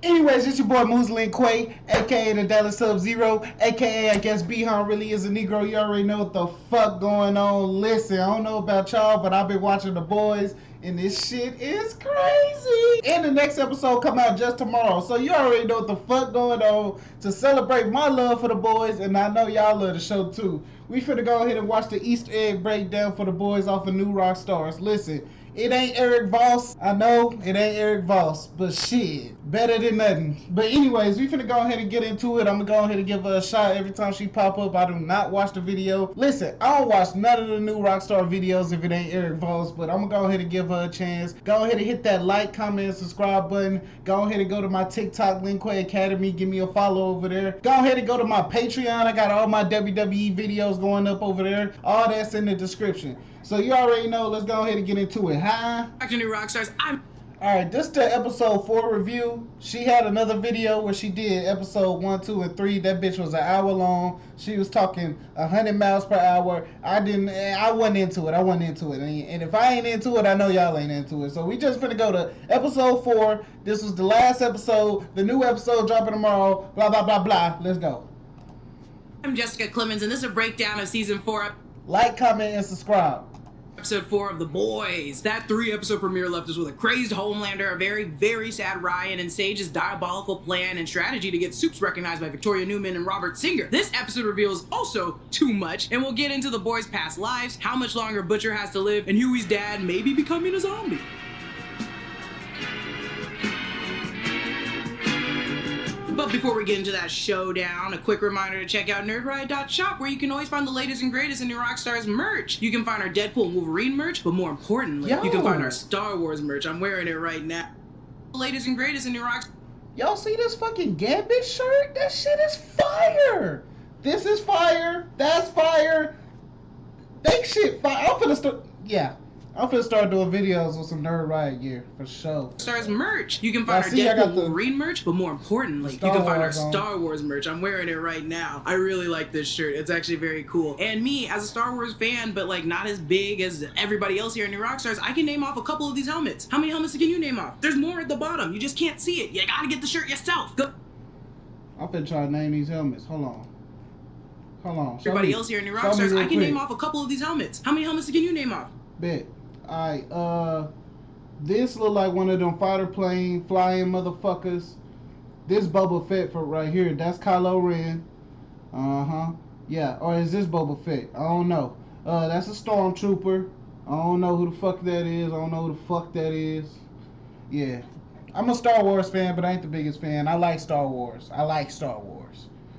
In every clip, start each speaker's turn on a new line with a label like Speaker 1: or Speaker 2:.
Speaker 1: Anyways, it's your boy Muslin Quay, aka the Dallas Sub-Zero, aka I guess B-Han really is a Negro. You already know what the fuck going on. Listen, I don't know about y'all, but I've been watching The Boys, and this shit is crazy. And the next episode come out just tomorrow, so you already know what the fuck going on to celebrate my love for The Boys, and I know y'all love the show too. We finna go ahead and watch the Easter egg breakdown for The Boys off of New Rock Stars. Listen, it ain't Eric Voss. I know it ain't Eric Voss, but shit, better than nothing. But anyways, we finna go ahead and get into it. I'm gonna go ahead and give her a shot every time she pop up. I do not watch the video. Listen, I don't watch none of the New Rockstar videos if it ain't Eric Voss, but I'm gonna go ahead and give her a chance. Go ahead and hit that like, comment, and subscribe button. Go ahead and go to my TikTok, Linquay Academy. Give me a follow over there. Go ahead and go to my Patreon. I got all my WWE videos going up over there. All that's in the description. So you already know, let's go ahead and get into it, huh?
Speaker 2: Back to New Rockstars.
Speaker 1: Alright, this is the episode 4 review. She had another video where she did episode 1, 2, and 3. That bitch was an hour long. She was talking 100 miles per hour. I wasn't into it. And if I ain't into it, I know y'all ain't into it. So we just finna go to episode 4. This was the last episode. The new episode dropping tomorrow. Blah, blah, blah, blah. Let's go.
Speaker 2: I'm Jessica Clemens, and this is a breakdown of season 4.
Speaker 1: Like, comment, and subscribe.
Speaker 2: Episode 4 of The Boys. That 3-episode premiere left us with a crazed Homelander, a very, very sad Ryan, and Sage's diabolical plan and strategy to get Supes recognized by Victoria Newman and Robert Singer. This episode reveals also too much, and we'll get into the boys' past lives, how much longer Butcher has to live, and Huey's dad may be becoming a zombie. But before we get into that showdown, a quick reminder to check out nerdride.shop, where you can always find the latest and greatest in New Rockstars merch. You can find our Deadpool and Wolverine merch, but more importantly, you can find our Star Wars merch. I'm wearing it right now. The latest and greatest in New Rockstars.
Speaker 1: Y'all see this fucking Gambit shirt? That shit is fire! This is fire. That's fire. That shit fire. I'm finna start doing videos with some Nerd Riot gear, for sure.
Speaker 2: Stars merch. You can find our Deadpool Wolverine merch, but more importantly, you can find our Star Wars merch. I'm wearing it right now. I really like this shirt. It's actually very cool. And me, as a Star Wars fan, but like not as big as everybody else here in New Rockstars, I can name off a couple of these helmets. How many helmets can you name off? There's more at the bottom. You just can't see it. You gotta get the shirt yourself. Go.
Speaker 1: I'm finna try to name these helmets. Hold on.
Speaker 2: Everybody else here in New Rockstars, I can name off a couple of these helmets. How many helmets can you name off?
Speaker 1: Bet. Alright, this look like one of them fighter plane flying motherfuckers. This Boba Fett for right here, that's Kylo Ren. Yeah, or is this Boba Fett? I don't know. That's a stormtrooper. I don't know who the fuck that is. Yeah. I'm a Star Wars fan, but I ain't the biggest fan. I like Star Wars.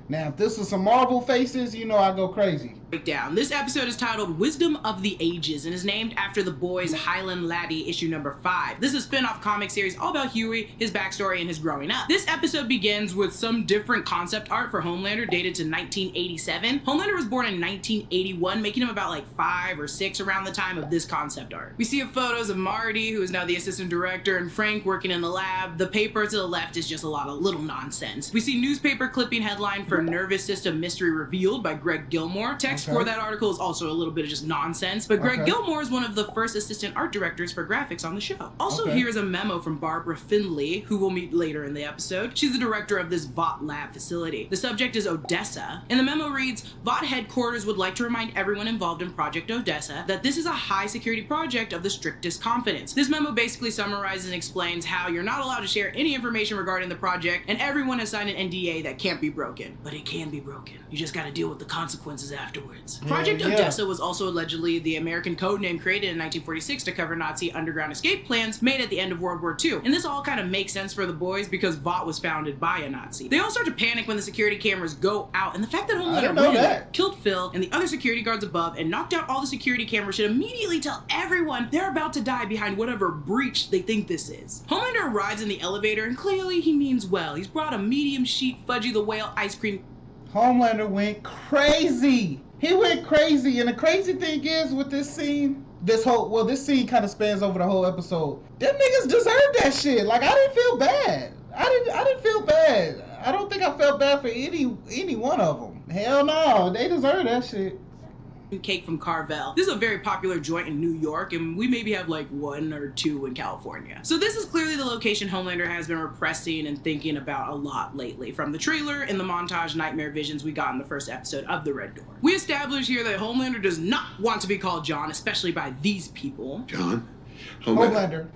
Speaker 1: Now, if this is some Marvel faces, you know I go crazy.
Speaker 2: Breakdown. This episode is titled Wisdom of the Ages and is named after The Boys' Highland Laddie issue number 5. This is a spin-off comic series all about Huey, his backstory, and his growing up. This episode begins with some different concept art for Homelander dated to 1987. Homelander was born in 1981, making him about like 5 or 6 around the time of this concept art. We see photos of Marty, who is now the assistant director, and Frank working in the lab. The paper to the left is just a lot of little nonsense. We see newspaper clipping headline for Nervous System Mystery Revealed by Greg Gilmore. Text for that article is also a little bit of just nonsense, but Greg Gilmore is one of the first assistant art directors for graphics on the show. Also, here's a memo from Barbara Finley, who we'll meet later in the episode. She's the director of this Vought lab facility. The subject is Odessa, and the memo reads, Vought headquarters would like to remind everyone involved in Project Odessa that this is a high security project of the strictest confidence. This memo basically summarizes and explains how you're not allowed to share any information regarding the project, and everyone has signed an NDA that can't be broken. But it can be broken. You just gotta deal with the consequences afterwards. Project Odessa was also allegedly the American code name created in 1946 to cover Nazi underground escape plans made at the end of World War II. And this all kind of makes sense for the boys because Vought was founded by a Nazi. They all start to panic when the security cameras go out, and the fact that Homelander killed Phil and the other security guards above and knocked out all the security cameras should immediately tell everyone they're about to die behind whatever breach they think this is. Homelander arrives in the elevator, and clearly he means well. He's brought a medium sheet Fudgy the Whale ice cream.
Speaker 1: Homelander went crazy. He went crazy, and the crazy thing is with this scene, this scene kind of spans over the whole episode. Them niggas deserve that shit. Like, I didn't feel bad. I didn't feel bad. I don't think I felt bad for any one of them. Hell no, they deserve that shit.
Speaker 2: Cake from Carvel. This is a very popular joint in New York, and we maybe have like 1 or 2 in California. So this is clearly the location Homelander has been repressing and thinking about a lot lately, from the trailer and the montage nightmare visions we got in the first episode of The Red Door. We establish here that Homelander does not want to be called John, especially by these people.
Speaker 3: John?
Speaker 1: Homelander.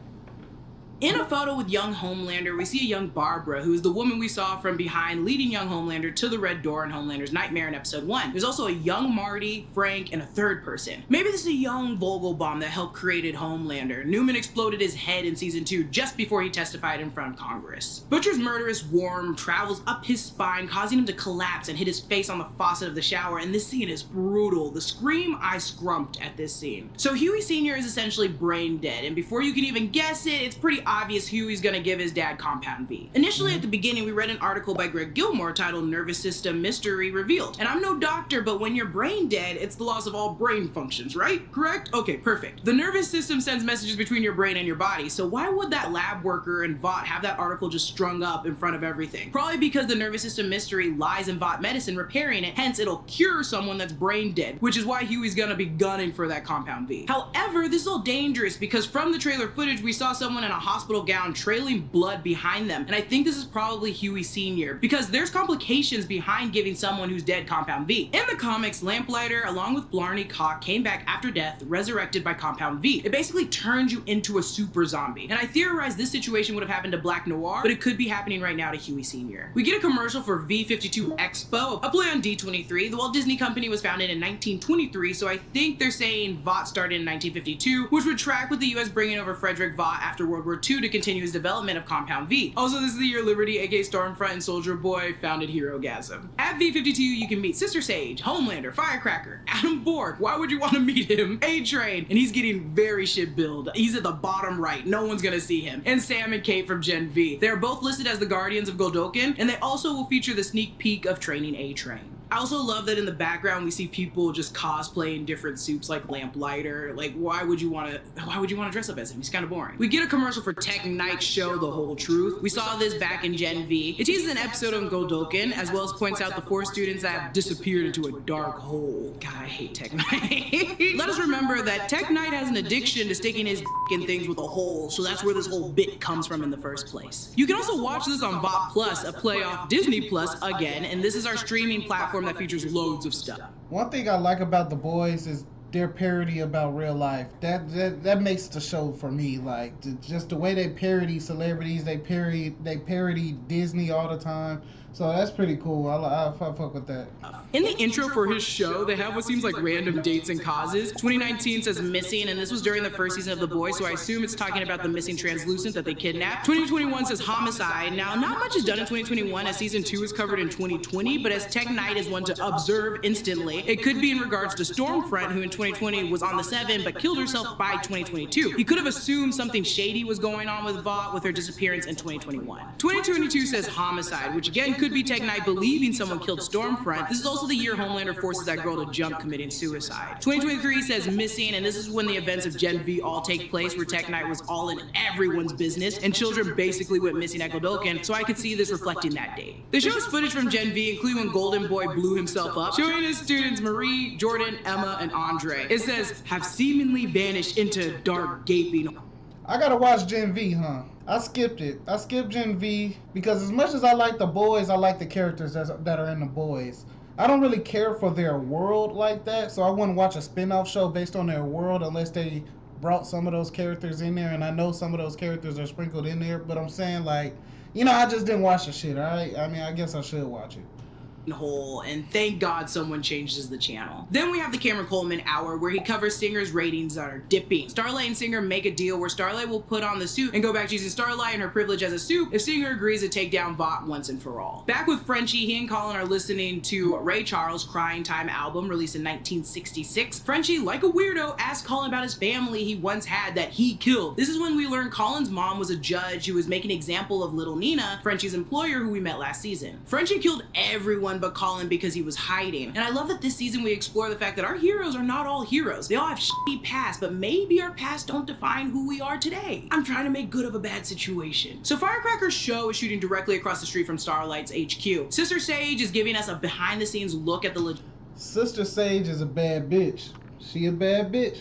Speaker 2: In a photo with young Homelander, we see a young Barbara, who is the woman we saw from behind leading young Homelander to the Red Door in Homelander's Nightmare in episode 1. There's also a young Marty, Frank, and a third person. Maybe this is a young Vogelbaum that helped create Homelander. Newman exploded his head in season 2 just before he testified in front of Congress. Butcher's murderous worm travels up his spine, causing him to collapse and hit his face on the faucet of the shower, and this scene is brutal. The scream, I scrumped at this scene. So Huey Sr. is essentially brain dead, and before you can even guess it, it's pretty obvious Huey's gonna give his dad Compound V. Initially at the beginning, we read an article by Greg Gilmore titled Nervous System Mystery Revealed. And I'm no doctor, but when you're brain dead, it's the loss of all brain functions, right? Correct? Okay, perfect. The nervous system sends messages between your brain and your body, so why would that lab worker and Vought have that article just strung up in front of everything? Probably because the nervous system mystery lies in Vought medicine repairing it, hence it'll cure someone that's brain dead, which is why Huey's gonna be gunning for that Compound V. However, this is all dangerous because from the trailer footage, we saw someone in a hospital gown trailing blood behind them, and I think this is probably Huey Sr. because there's complications behind giving someone who's dead Compound V. In the comics, Lamplighter, along with Blarney Cock, came back after death, resurrected by Compound V. It basically turns you into a super zombie, and I theorize this situation would have happened to Black Noir, but it could be happening right now to Huey Sr. We get a commercial for V52 Expo, a play on D23. The Walt Disney Company was founded in 1923, so I think they're saying Vought started in 1952, which would track with the US bringing over Frederick Vought after World War II to continue his development of Compound V. Also, this is the year Liberty, aka Stormfront, and Soldier Boy founded Herogasm. At V52, you can meet Sister Sage, Homelander, Firecracker, Adam Bork. Why would you want to meet him? A-Train, and he's getting very shit billed. He's at the bottom right. No one's gonna see him. And Sam and Kate from Gen V. They are both listed as the Guardians of Goldoken, and they also will feature the sneak peek of training A-Train. I also love that in the background we see people just cosplaying different suits like Lamplighter. Like, why would you want to dress up as him? He's kind of boring. We get a commercial for Tech Knight's show The Whole Truth. We saw this back in Gen V. It teases an episode of Goldoken, as well as points out the 4 students that have disappeared into a dark hole. God, I hate Tech Knight. Let us remember that Tech Knight has an addiction to sticking his in things with a hole, so that's where this whole bit comes from in the first place. You can also watch this on Vought Plus, a play off Disney Plus again, and this is our streaming platform that features loads of stuff.
Speaker 1: One thing I like about The Boys is their parody about real life. That makes the show for me. Like, just the way they parody celebrities, they parody Disney all the time. So that's pretty cool. I fuck with that.
Speaker 2: In the intro for his show, they have what seems like random dates and causes. 2019 says missing, and this was during the first season of The Boys, so I assume it's talking about the missing translucent that they kidnapped. 2021 says homicide. Now, not much is done in 2021 as season 2 is covered in 2020, but as Tech Knight is one to observe instantly, it could be in regards to Stormfront, who in 2020 was on the 7 but killed herself by 2022. He could have assumed something shady was going on with Vought with her disappearance in 2021. 2022 says homicide, which again could be Tech Knight believing someone killed Stormfront. This is also the year Homelander forces that girl to jump committing suicide. 2023 says missing, and this is when the events of Gen V all take place, where Tech Knight was all in everyone's business and children basically went missing at Goldoken, so I could see this reflecting that date. They show us footage from Gen V, including when Golden Boy blew himself up, showing his students Marie, Jordan, Emma, and Andre. It says, have seemingly vanished into dark gaping.
Speaker 1: I gotta watch Gen V, huh? I skipped it. I skipped Gen V because as much as I like The Boys, I like the characters that are in The Boys. I don't really care for their world like that, so I wouldn't watch a spin-off show based on their world unless they brought some of those characters in there, and I know some of those characters are sprinkled in there, but I'm saying, like, you know, I just didn't watch the shit, alright? I mean, I guess I should watch it.
Speaker 2: Hole, and thank God someone changes the channel. Then we have the Cameron Coleman Hour, where he covers Singer's ratings that are dipping. Starlight and Singer make a deal where Starlight will put on the suit and go back to using Starlight and her privilege as a suit if Singer agrees to take down Vought once and for all. Back with Frenchie, he and Colin are listening to Ray Charles' Crying Time album released in 1966. Frenchie, like a weirdo, asks Colin about his family he once had that he killed. This is when we learn Colin's mom was a judge who was making an example of Little Nina, Frenchie's employer who we met last season. Frenchie killed everyone but Colin because he was hiding. And I love that this season we explore the fact that our heroes are not all heroes. They all have shitty past, but maybe our past don't define who we are today. I'm trying to make good of a bad situation. So Firecracker's show is shooting directly across the street from Starlight's HQ. Sister Sage is giving us a behind the scenes look at the
Speaker 1: Sister Sage is a bad bitch. She a bad bitch.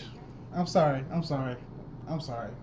Speaker 1: I'm sorry.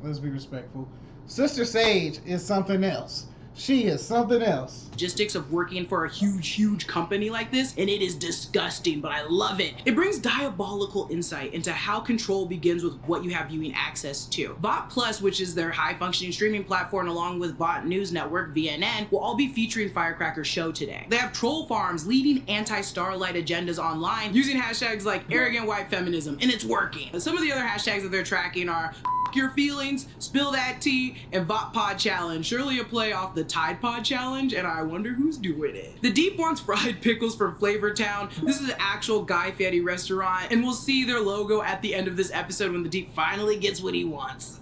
Speaker 1: Let's be respectful. Sister Sage is something else. She is something else.
Speaker 2: Logistics of working for a huge company like this, and it is disgusting, but I love it. It brings diabolical insight into how control begins with what you have viewing access to. VOT Plus, which is their high-functioning streaming platform, along with VOT News Network, VNN, will all be featuring Firecracker's show today. They have troll farms leading anti-Starlight agendas online using hashtags like arrogant white feminism, and it's working. Some of the other hashtags that they're tracking are your feelings, spill that tea, and VOT Pod Challenge. Surely a play off the Tide Pod Challenge, and I wonder who's doing it. The Deep wants fried pickles from Flavor Town. This is an actual Guy Fieri restaurant, and we'll see their logo at the end of this episode when the Deep finally gets what he wants.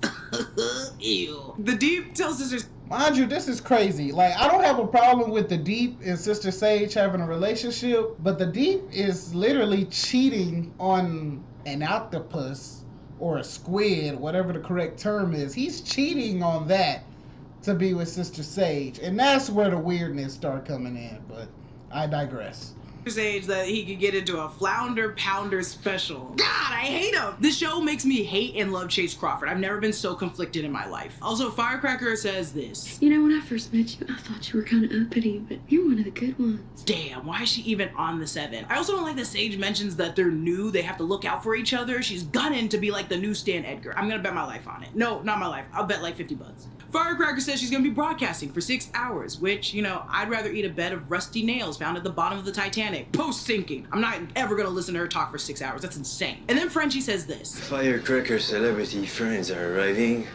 Speaker 2: Ew. The Deep tells sisters,
Speaker 1: mind you, this is crazy. Like, I don't have a problem with the Deep and Sister Sage having a relationship, but the Deep is literally cheating on an octopus or a squid, whatever the correct term is. He's cheating on that to be with Sister Sage. And that's where the weirdness start coming in. But I digress.
Speaker 2: Sage that he could get into a Flounder Pounder special. God, I hate him! This show makes me hate and love Chase Crawford. I've never been so conflicted in my life. Also, Firecracker says this.
Speaker 3: You know, when I first met you, I thought you were kind of uppity, but you're one of the good ones.
Speaker 2: Damn, why is she even on the 7? I also don't like that Sage mentions that they're new, they have to look out for each other. She's gunning to be like the new Stan Edgar. I'm gonna bet my life on it. No, not my life. I'll bet like 50 bucks. Firecracker says she's gonna be broadcasting for 6 hours, which, you know, I'd rather eat a bed of rusty nails found at the bottom of the Titanic, post-sinking. I'm not ever gonna listen to her talk for 6 hours. That's insane. And then Frenchie says this.
Speaker 4: Firecracker celebrity friends are arriving.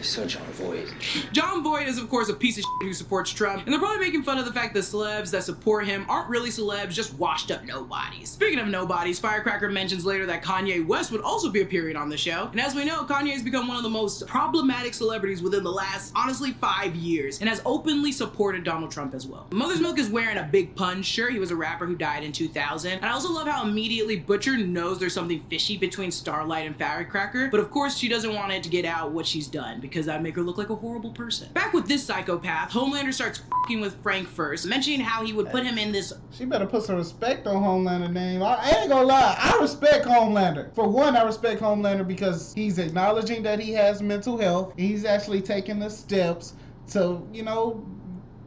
Speaker 4: So John Voight.
Speaker 2: John Voight is, of course, a piece of shit who supports Trump, and they're probably making fun of the fact that celebs that support him aren't really celebs, just washed up nobodies. Speaking of nobodies, Firecracker mentions later that Kanye West would also be appearing on the show, and as we know, Kanye has become one of the most problematic celebrities within the last, honestly, 5 years, and has openly supported Donald Trump as well. Mother's Milk is wearing a Big Pun shirt. He was a rapper who died in 2000, and I also love how immediately Butcher knows there's something fishy between Starlight and Firecracker, but of course she doesn't want it to get out what she's done, because that'd make her look like a horrible person. Back with this psychopath, Homelander starts f***ing with Frank first, mentioning how he would put him in this.
Speaker 1: She better put some respect on Homelander's name. I ain't gonna lie, I respect Homelander. For one, I respect Homelander because he's acknowledging that he has mental health. He's actually taking the steps to, you know,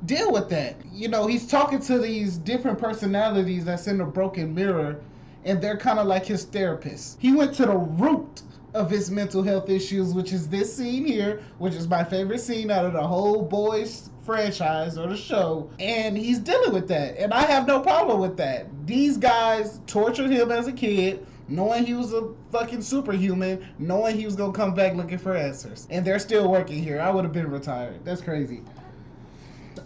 Speaker 1: deal with that. You know, he's talking to these different personalities that's in a broken mirror, and they're kind of like his therapists. He went to the root of his mental health issues, which is this scene here, which is my favorite scene out of the whole Boys franchise or the show, and he's dealing with that, and I have no problem with that. These guys tortured him as a kid, knowing he was a fucking superhuman, knowing he was gonna come back looking for answers, and they're still working here. I would have been retired. That's crazy.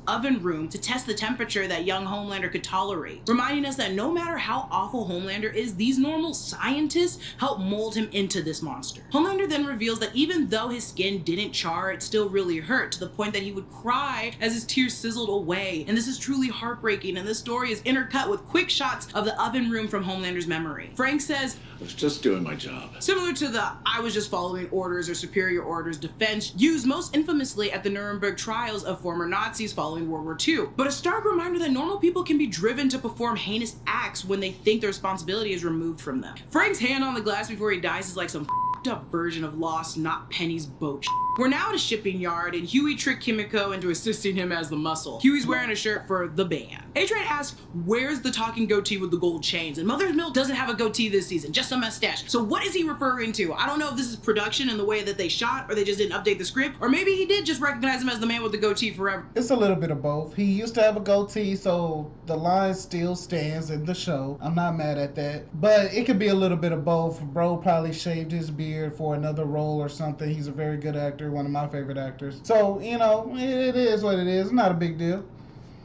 Speaker 2: Oven room to test the temperature that young Homelander could tolerate, reminding us that no matter how awful Homelander is, these normal scientists help mold him into this monster. Homelander then reveals that even though his skin didn't char, it still really hurt, to the point that he would cry as his tears sizzled away, and this is truly heartbreaking, and this story is intercut with quick shots of the oven room from Homelander's memory. Frank says,
Speaker 5: I was just doing my job.
Speaker 2: Similar to the I was just following orders or superior orders defense used most infamously at the Nuremberg trials of former Nazis following World War II. But a stark reminder that normal people can be driven to perform heinous acts when they think their responsibility is removed from them. Frank's hand on the glass before he dies is like some up version of Lost, Not Penny's boat. We're now at a shipping yard, and Huey tricked Kimiko into assisting him as the muscle. Huey's wearing a shirt for the band. A-Train asks, where's the talking goatee with the gold chains? And Mother's Milk doesn't have a goatee this season, just a mustache. So what is he referring to? I don't know if this is production and the way that they shot, or they just didn't update the script, or maybe he did just recognize him as the man with the goatee forever.
Speaker 1: It's a little bit of both. He used to have a goatee, so the line still stands in the show. I'm not mad at that. But it could be a little bit of both. Bro probably shaved his beard for another role or something. He's a very good actor, one of my favorite actors. So, you know, it is what it is. It's not a big deal.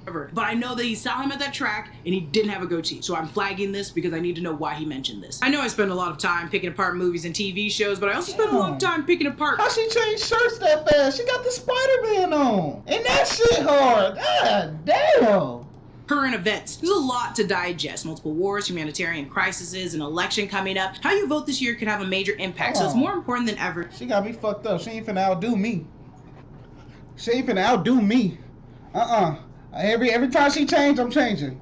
Speaker 2: But I know that he saw him at that track and he didn't have a goatee, so I'm flagging this because I need to know why he mentioned this. I know I spend a lot of time picking apart movies and TV shows, but I also spend a lot of time picking apart.
Speaker 1: How she changed shirts that fast? She got the Spider-Man on. And that shit hard. God damn.
Speaker 2: Current events. There's a lot to digest. Multiple wars, humanitarian crises, an election coming up. How you vote this year could have a major impact, so it's more important than ever.
Speaker 1: She got me fucked up. She ain't finna outdo me. She ain't finna outdo me. Every time she change, I'm changing.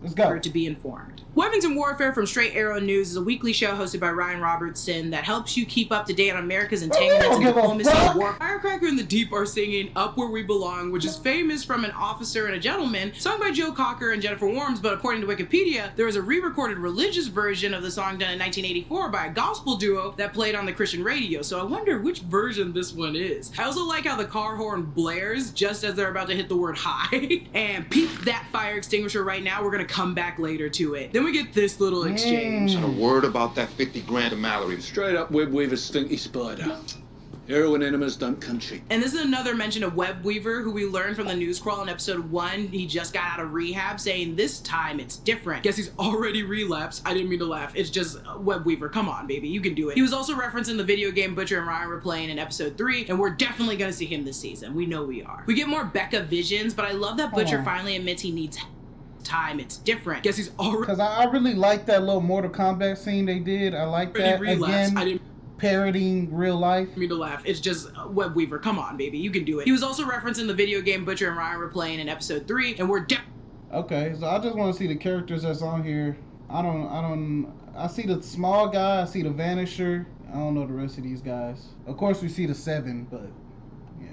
Speaker 1: Let's go.
Speaker 2: to be informed. Weapons and Warfare from Straight Arrow News is a weekly show hosted by Ryan Robertson that helps you keep up to date on America's entanglements and diplomacy and war. Firecracker and the Deep are singing Up Where We Belong, which is famous from An Officer and a Gentleman, sung by Joe Cocker and Jennifer Warnes, but according to Wikipedia, there was a re-recorded religious version of the song done in 1984 by a gospel duo that played on the Christian radio, so I wonder which version this one is. I also like how the car horn blares just as they're about to hit the word hi. And peep that fire extinguisher right now, we're gonna come back later to it. Then we get this little exchange.
Speaker 5: Not a word about that 50 grand to Mallory.
Speaker 6: Straight up Web Weaver stinky spider. Heroin enemas don't come cheap.
Speaker 2: And this is another mention of Web Weaver, who we learned from the news crawl in episode 1. He just got out of rehab, saying this time it's different. Guess he's already relapsed. I didn't mean to laugh. It's just Web Weaver. Come on, baby. You can do it. He was also referencing the video game Butcher and Ryan were playing in episode 3, and we're definitely going to see him this season. We know we are. We get more Becca visions, but I love that Butcher finally admits he needs time. It's different. Guess he's already...
Speaker 1: Because I really like that little Mortal Kombat scene they did. I like that.
Speaker 2: relapsed.
Speaker 1: Again, parodying real life.
Speaker 2: Me to laugh. It's just Web Weaver. Come on, baby. You can do it. He was also referencing the video game Butcher and Ryan were playing in episode 3, and we're
Speaker 1: Okay, so I just want to see the characters that's on here. I see the small guy, I see the Vanisher. I don't know the rest of these guys. Of course we see the 7, but yeah.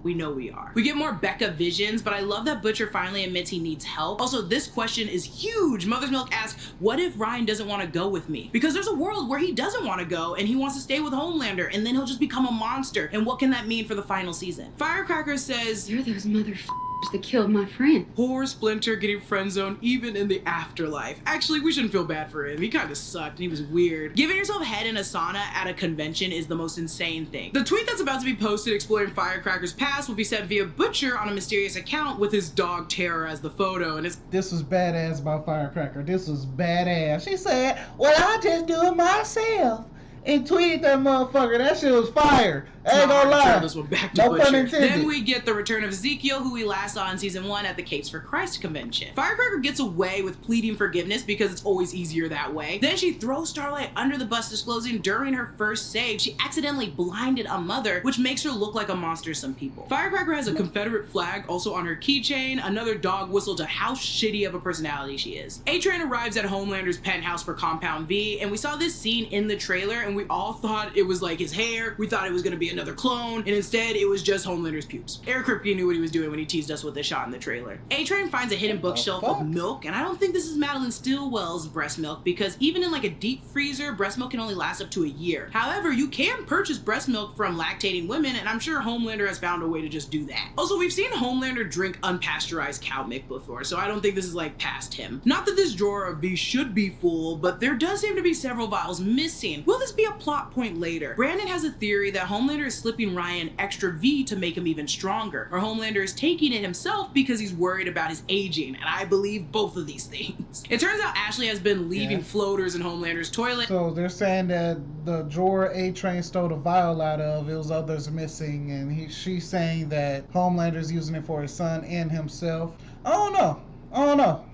Speaker 2: We know we are. We get more Becca visions, but I love that Butcher finally admits he needs help. Also, this question is huge. Mother's Milk asks, what if Ryan doesn't want to go with me? Because there's a world where he doesn't want to go and he wants to stay with Homelander, and then he'll just become a monster. And what can that mean for the final season? Firecracker says,
Speaker 3: You're those motherfuckers that killed my friend.
Speaker 2: poor Splinter getting friend zoned even in the afterlife. Actually, we shouldn't feel bad for him. He kind of sucked and he was weird. Giving yourself head in a sauna at a convention is the most insane thing. The tweet that's about to be posted exploring Firecracker's past will be sent via Butcher on a mysterious account with his dog Terror as the photo, and it's
Speaker 1: This was badass by Firecracker. This was badass. She said, well, I'll just do it myself. And tweeted that motherfucker. That shit was fire. I ain't gonna lie.
Speaker 2: This one back to
Speaker 1: No
Speaker 2: Butcher.
Speaker 1: pun intended.
Speaker 2: Then we get the return of Ezekiel, who we last saw in season 1 at the Capes for Christ convention. Firecracker gets away with pleading forgiveness because it's always easier that way. Then she throws Starlight under the bus, disclosing during her first save she accidentally blinded a mother, which makes her look like a monster to some people. Firecracker has a Confederate flag also on her keychain, another dog whistle to how shitty of a personality she is. A-Train arrives at Homelander's penthouse for Compound V, and we saw this scene in the trailer, and we all thought it was like his hair. We thought it was gonna be another clone, and instead it was just Homelander's pubes. Eric Kripke knew what he was doing when he teased us with this shot in the trailer. A-Train finds a hidden bookshelf of milk, and I don't think this is Madeline Stillwell's breast milk, because even in like a deep freezer, breast milk can only last up to a year. However, you can purchase breast milk from lactating women, and I'm sure Homelander has found a way to just do that. Also, we've seen Homelander drink unpasteurized cow milk before, so I don't think this is like past him. Not that this drawer of these should be full, but there does seem to be several vials missing. Will this be a plot point later? Brandon has a theory that Homelander is slipping Ryan extra V to make him even stronger, or Homelander is taking it himself because he's worried about his aging, and I believe both of these things. It turns out Ashley has been leaving floaters in Homelander's toilet.
Speaker 1: So they're saying that the drawer A-Train stole the vial out of, it was others missing, and she's saying that Homelander's using it for his son and himself. I don't know.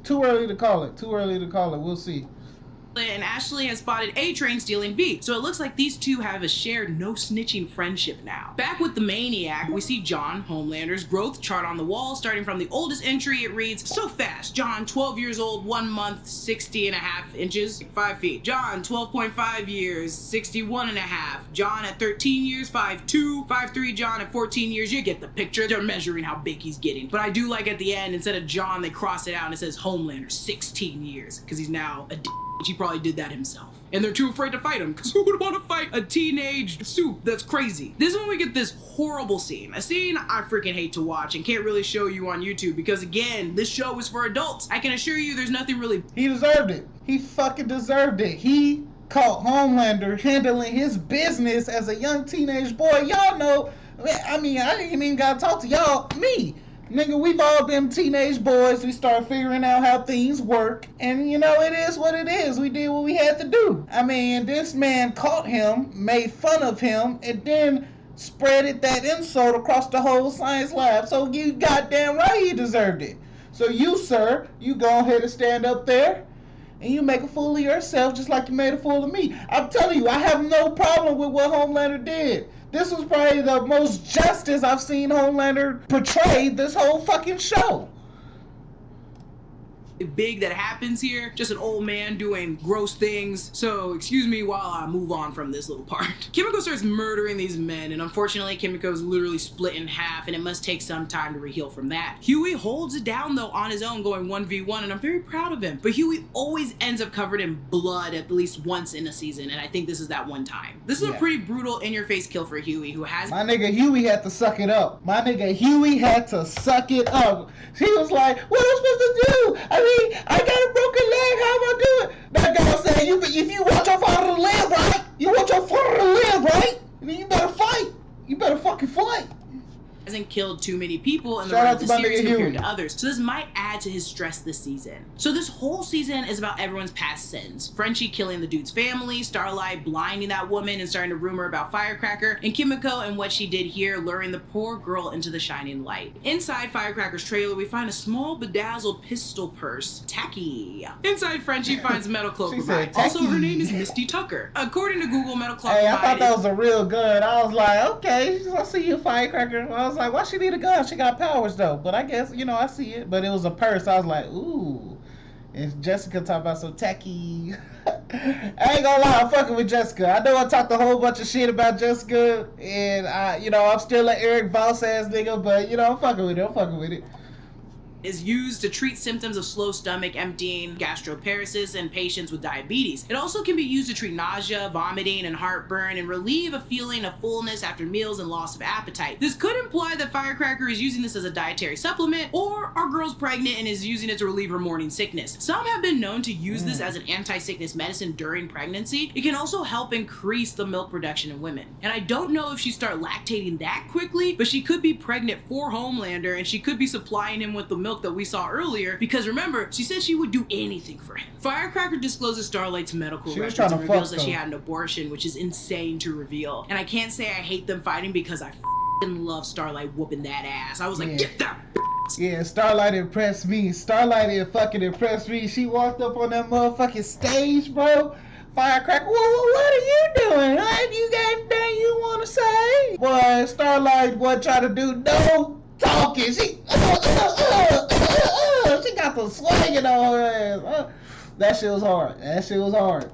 Speaker 1: Too early to call it. We'll see.
Speaker 2: And Ashley has spotted A-Train stealing V, so it looks like these two have a shared no snitching friendship now. Back with the Maniac, we see John, Homelander's growth chart on the wall. Starting from the oldest entry, it reads, so fast, John, 12 years old, 1 month, 60.5 inches, 5 feet. John, 12.5 years, 61.5. John at 13 years, 5'2", 5'3". John at 14 years, you get the picture. They're measuring how big he's getting. But I do like at the end, instead of John, they cross it out and it says Homelander, 16 years, because he's now a he probably did that himself. And they're too afraid to fight him, because who would want to fight a teenage soup? That's crazy. This is when we get this horrible scene. A scene I freaking hate to watch and can't really show you on YouTube, because again, this show is for adults. I can assure you there's nothing really...
Speaker 1: He deserved it. He fucking deserved it. He caught Homelander handling his business as a young teenage boy. Y'all know, I mean, I didn't even gotta talk to y'all. Me. Nigga, we've all been teenage boys. We start figuring out how things work. And, you know, it is what it is. We did what we had to do. I mean, this man caught him, made fun of him, and then spreaded that insult across the whole science lab. So you goddamn right he deserved it. So you, sir, you go ahead and stand up there and you make a fool of yourself just like you made a fool of me. I'm telling you, I have no problem with what Homelander did. This was probably the most justice I've seen Homelander portray this whole fucking show.
Speaker 2: big that happens here. Just an old man doing gross things. So excuse me while I move on from this little part. Kimiko starts murdering these men, and unfortunately Kimiko's literally split in half, and it must take some time to re-heal from that. Huey holds it down though on his own, going 1v1, and I'm very proud of him. But Huey always ends up covered in blood at least once in a season, and I think this is that one time. This is a pretty brutal in-your-face kill for Huey, who has—
Speaker 1: My nigga Huey had to suck it up. My nigga Huey had to suck it up. He was like, what am I supposed to do? I mean, I got a broken leg. How am I doing? That guy said, if you want your father to live, right? You want your father to live, right? Then you better fight. You better fucking fight.
Speaker 2: Hasn't killed too many people in the
Speaker 1: Shout
Speaker 2: run
Speaker 1: out
Speaker 2: of
Speaker 1: to
Speaker 2: the
Speaker 1: my
Speaker 2: series
Speaker 1: nigga
Speaker 2: compared
Speaker 1: Huey.
Speaker 2: to others, so this might add to his stress this season. So this whole season is about everyone's past sins. Frenchie killing the dude's family, Starlight blinding that woman and starting to rumor about Firecracker, and Kimiko and what she did here, luring the poor girl into the shining light. Inside Firecracker's trailer, we find a small bedazzled pistol purse. Tacky. Inside, Frenchie finds Metal Clover
Speaker 1: said
Speaker 2: Also, her
Speaker 1: tacky.
Speaker 2: name is Misty Tucker. According to Google, Metal Clover
Speaker 1: Hey, I thought that was a real gun. I was like, okay, I see you, Firecracker. I was like, why she need a gun? She got powers though. But I guess, I see it. But it was a purse. I was like, ooh. And Jessica talked about some tacky. I ain't gonna lie, I'm fucking with Jessica. I know I talked a whole bunch of shit about Jessica, and I'm still an Eric Voss ass nigga, but I'm fucking with it.
Speaker 2: Is used to treat symptoms of slow stomach emptying, gastroparesis, and patients with diabetes. It also can be used to treat nausea, vomiting, and heartburn, and relieve a feeling of fullness after meals and loss of appetite. This could imply that Firecracker is using this as a dietary supplement, or our girl's pregnant and is using it to relieve her morning sickness. Some have been known to use this as an anti-sickness medicine during pregnancy. It can also help increase the milk production in women. And I don't know if she start lactating that quickly, but she could be pregnant for Homelander, and she could be supplying him with the milk that we saw earlier, because remember, she said she would do anything for him. Firecracker discloses Starlight's medical
Speaker 1: She was
Speaker 2: records
Speaker 1: trying
Speaker 2: and
Speaker 1: to
Speaker 2: reveals
Speaker 1: fuck
Speaker 2: that she
Speaker 1: though.
Speaker 2: had an abortion, which is insane to reveal. And I can't say I hate them fighting, because I f***ing love Starlight whooping that ass. I was like,
Speaker 1: Yeah.
Speaker 2: get that.
Speaker 1: Yeah, Starlight impressed me. Starlight fucking impressed me. She walked up on that motherfucking stage, bro. Firecracker, what are you doing? What you got anything you want to say? Boy, Starlight, try to do no talking. She got the swinging on her ass. That shit was hard.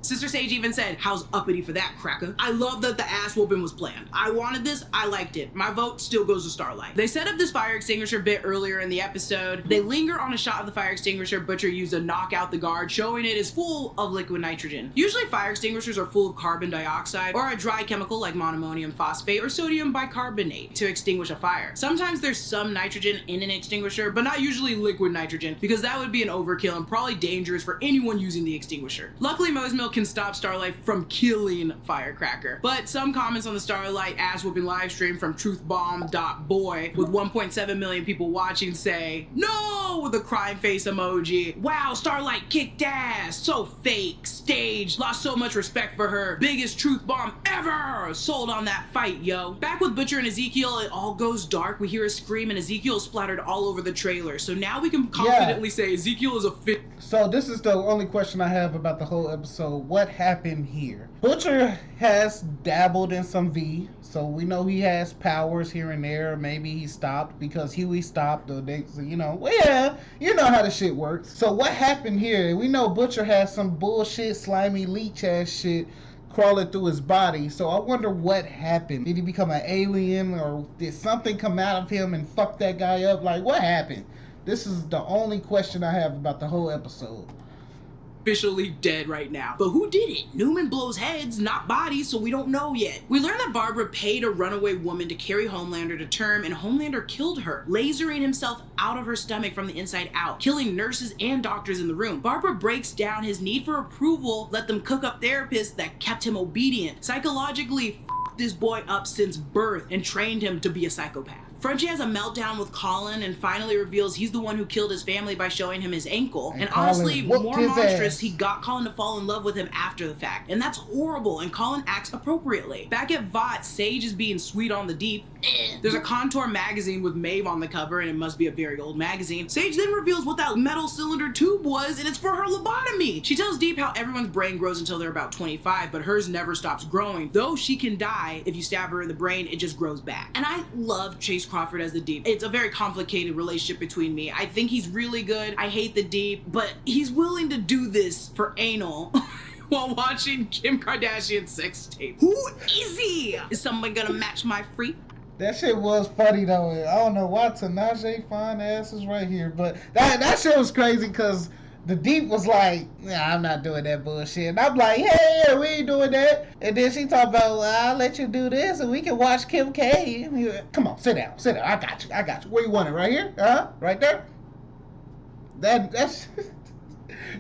Speaker 2: Sister Sage even said, how's uppity for that, cracker? I love that the ass whooping was planned. I wanted this, I liked it. My vote still goes to Starlight. They set up this fire extinguisher bit earlier in the episode. They linger on a shot of the fire extinguisher Butcher used to knock out the guard, showing it is full of liquid nitrogen. Usually fire extinguishers are full of carbon dioxide or a dry chemical like monoammonium phosphate or sodium bicarbonate to extinguish a fire. Sometimes there's some nitrogen in an extinguisher, but not usually liquid nitrogen, because that would be an overkill and probably dangerous for anyone using the extinguisher. Luckily, Moe's Milk can stop Starlight from killing Firecracker. But some comments on the Starlight ass whooping live stream from truthbomb.boy with 1.7 million people watching say, no, with a crying face emoji. Wow, Starlight kicked ass. So fake, staged, lost so much respect for her. Biggest truth bomb ever. Sold on that fight, yo. Back with Butcher and Ezekiel, it all goes dark. We hear a scream and Ezekiel splattered all over the trailer. So now we can confidently say Ezekiel is a fit.
Speaker 1: So this is the only question I have about the whole episode. What happened here? Butcher has dabbled in some V, so we know he has powers here and there. Maybe he stopped because Huey stopped, or they, you know how the shit works. So what happened here? We know Butcher has some bullshit, slimy leech ass shit crawling through his body. So I wonder what happened. Did he become an alien, or did something come out of him and fuck that guy up? Like, what happened? This is the only question I have about the whole episode.
Speaker 2: Officially dead right now. But who did it? Newman blows heads, not bodies, so we don't know yet. We learn that Barbara paid a runaway woman to carry Homelander to term, and Homelander killed her, lasering himself out of her stomach from the inside out, killing nurses and doctors in the room. Barbara breaks down his need for approval, let them cook up therapists that kept him obedient, psychologically f***ed this boy up since birth, and trained him to be a psychopath. Frenchie has a meltdown with Colin and finally reveals he's the one who killed his family by showing him his ankle. And honestly,
Speaker 1: Colin whooped
Speaker 2: more
Speaker 1: his
Speaker 2: monstrous,
Speaker 1: ass.
Speaker 2: he got Colin to fall in love with him after the fact. And that's horrible, and Colin acts appropriately. Back at Vought, Sage is being sweet on the deep. There's a Contour magazine with Maeve on the cover, and it must be a very old magazine. Sage then reveals what that metal cylinder tube was, and it's for her lobotomy. She tells Deep how everyone's brain grows until they're about 25, but hers never stops growing. Though she can die, if you stab her in the brain, it just grows back. And I love Chase Crawford as the Deep. It's a very complicated relationship between me. I think he's really good. I hate the Deep, but he's willing to do this for anal while watching Kim Kardashian's sex tape. Who is he? Is someone gonna match my freak?
Speaker 1: That shit was funny though. I don't know why Tanaje fine ass is right here, but that shit was crazy because the Deep was like, "Nah, I'm not doing that bullshit." And I'm like, "Hey, we ain't doing that." And then she talked about, well, "I'll let you do this, and we can watch Kim K." And he like, "Come on, sit down. I got you. Where you want it? Right here? Right there." That's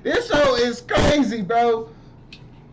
Speaker 1: this show is crazy, bro.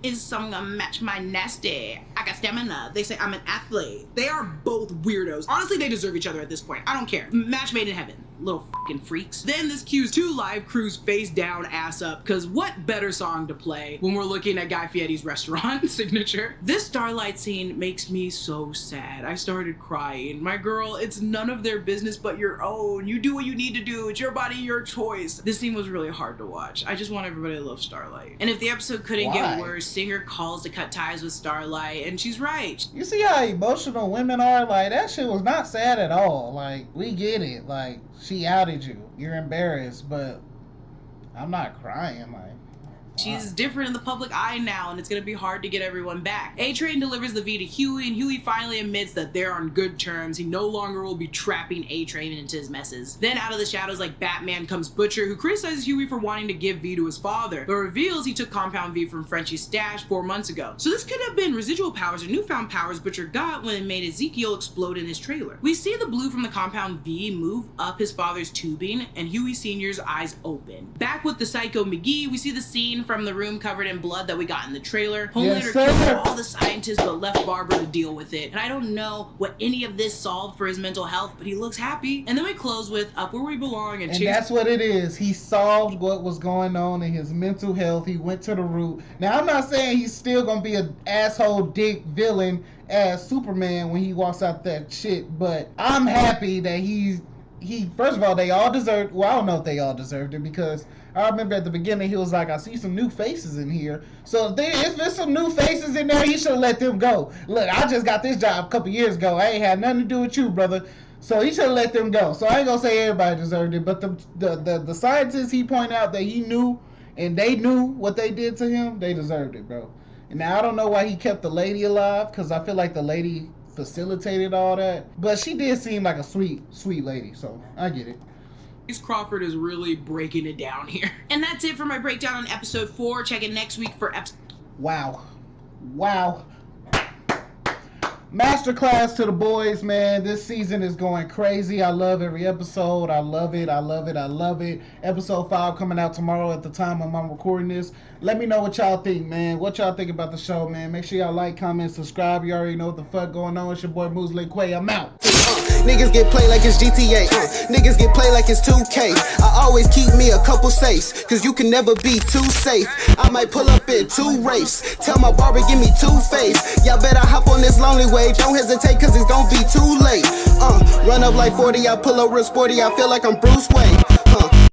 Speaker 2: Is someone gonna match my nasty? I got stamina. They say I'm an athlete. They are both weirdos. Honestly, they deserve each other at this point. I don't care. Match made in heaven. Little fucking freaks. Then this cues 2 live crews face down, ass up, because what better song to play when we're looking at Guy Fieri's restaurant signature? This Starlight scene makes me so sad. I started crying. My girl, it's none of their business but your own. You do what you need to do. It's your body, your choice. This scene was really hard to watch. I just want everybody to love Starlight. And if the episode couldn't get worse, Singer calls to cut ties with Starlight, and she's right.
Speaker 1: You see how emotional women are? Like, that shit was not sad at all. Like, we get it. Like, she outed you. You're embarrassed, but I'm not crying. Like,
Speaker 2: she's different in the public eye now, and it's gonna be hard to get everyone back. A-Train delivers the V to Huey, and Huey finally admits that they're on good terms. He no longer will be trapping A-Train into his messes. Then out of the shadows like Batman comes Butcher, who criticizes Huey for wanting to give V to his father, but reveals he took Compound V from Frenchie's stash 4 months ago. So this could have been residual powers or newfound powers Butcher got when it made Ezekiel explode in his trailer. We see the blue from the Compound V move up his father's tubing, and Huey Sr.'s eyes open. Back with the Psycho McGee, we see the scene from the room covered in blood that we got in the trailer. Homelander killed all the scientists but left Barbara to deal with it. And I don't know what any of this solved for his mental health, but he looks happy. And then we close with Up Where We Belong and
Speaker 1: that's what it is. He solved what was going on in his mental health. He went to the root. Now, I'm not saying he's still gonna be an asshole dick villain as Superman when he walks out that shit, but I'm happy that he first of all, they all deserved, well, I don't know if they all deserved it, because I remember at the beginning he was like, I see some new faces in here. So if there's some new faces in there, he should have let them go. Look, I just got this job a couple years ago. I ain't had nothing to do with you, brother. So he should have let them go. So I ain't gonna say everybody deserved it, but the scientists he pointed out that he knew and they knew what they did to him, they deserved it, bro. And now I don't know why he kept the lady alive, because I feel like the lady facilitated all that. But she did seem like a sweet lady, so I get it.
Speaker 2: Crawford is really breaking it down here. And that's it for my breakdown on episode 4. Check in next week for episode...
Speaker 1: Wow. Masterclass to the boys, man. This season is going crazy. I love every episode. I love it. Episode 5 coming out tomorrow at the time I'm recording this. Let me know what y'all think, man. What y'all think about the show, man. Make sure y'all like, comment, subscribe. You already know what the fuck going on. It's your boy Moose Lin Quay. I'm out.
Speaker 7: Niggas get played like it's GTA. Niggas get played like it's 2K. I always keep me a couple safes, cause you can never be too safe. I might pull up in 2 Wraiths. Tell my barber give me 2 face. Y'all better hop on this lonely wave. Don't hesitate cause it's gonna be too late. Run up like 40, I pull up real sporty. I feel like I'm Bruce Wayne.